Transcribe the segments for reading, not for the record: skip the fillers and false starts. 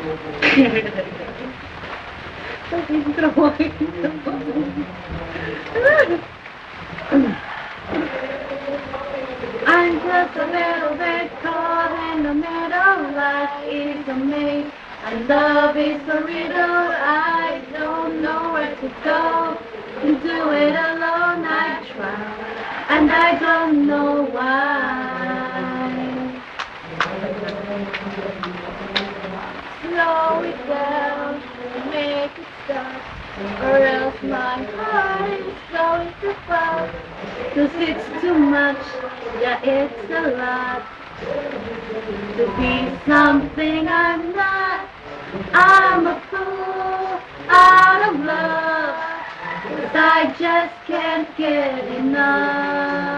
I'm just a little bit caught in the middle. Life is a maze and love is a riddle. I don't know where to go. To do it alone I try, and I don't know why. Slow it down, make it stop, or else my heart is going to fall. 'Cause it's too much, yeah, it's a lot to be something I'm not. I'm a fool out of love, 'cause I just can't get enough.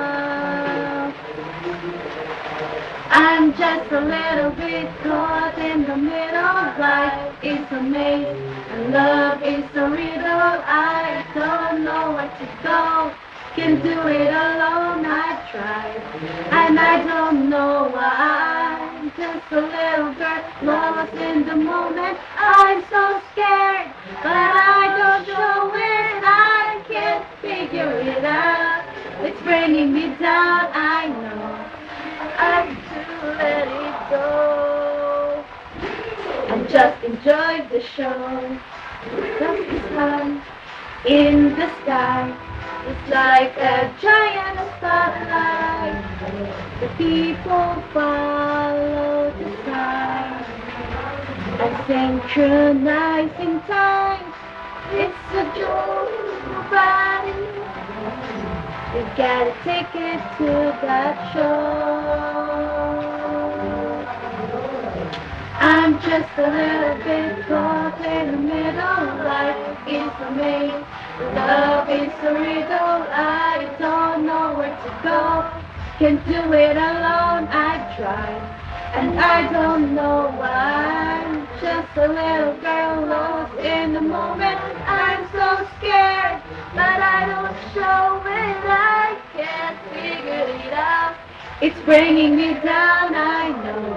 I'm just a little bit caught in the middle. Life is a maze and love is a riddle. I don't know where to go. Can't do it alone, I've tried, and I don't know why. I'm just a little girl lost in the moment. I'm so scared, but I don't show it. I can't figure it out. It's bringing me down, I know. I have to let it go and just enjoy the show. Just the sun in the sky. It's like a giant spotlight. The people follow the sign and synchronizing time. It's a joke, nobody knows. You got a ticket to that show. I'm just a little bit caught in the middle. Life is a maze, love is a riddle. I don't know where to go. Can't do it alone, I've tried, and I don't know why. I'm just a little girl lost in the moment. I'm so scared, but I don't show it. I can't figure it out. It's bringing me down, I know.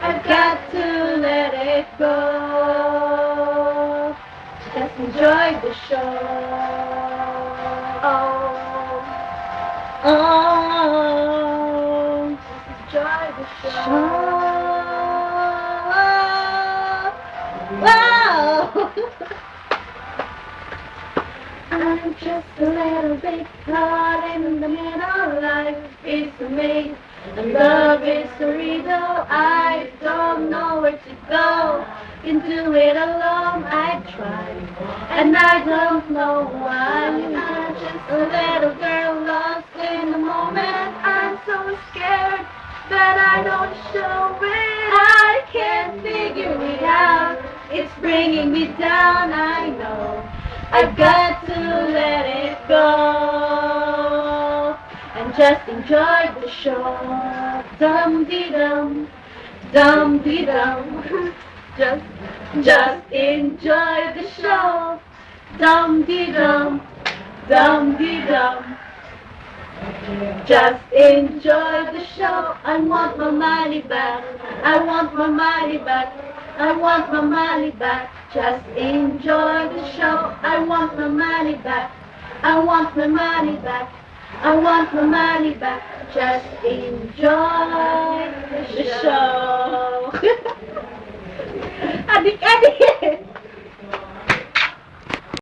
I've got to let it go. Just enjoy the show. Just enjoy the show. Wow. I'm just a little bit caught in the middle. Life is a maze and love is a riddle. I don't know where to go. Can do it alone, I tried, and I don't know why. I'm just a little girl lost in the moment. I'm so scared that I don't show it. I can't figure it out. It's bringing me down, I know. I've got to let it go and just enjoy the show. Dum-dee-dum, dum-dee-dum. Just enjoy the show. Dum-dee-dum, dum-dee-dum. Just enjoy the show. I want my money back. I want my money back. I want my money back. Just enjoy the show. I want my money back. I want my money back. I want my money back. Just enjoy the show. Adik-adik.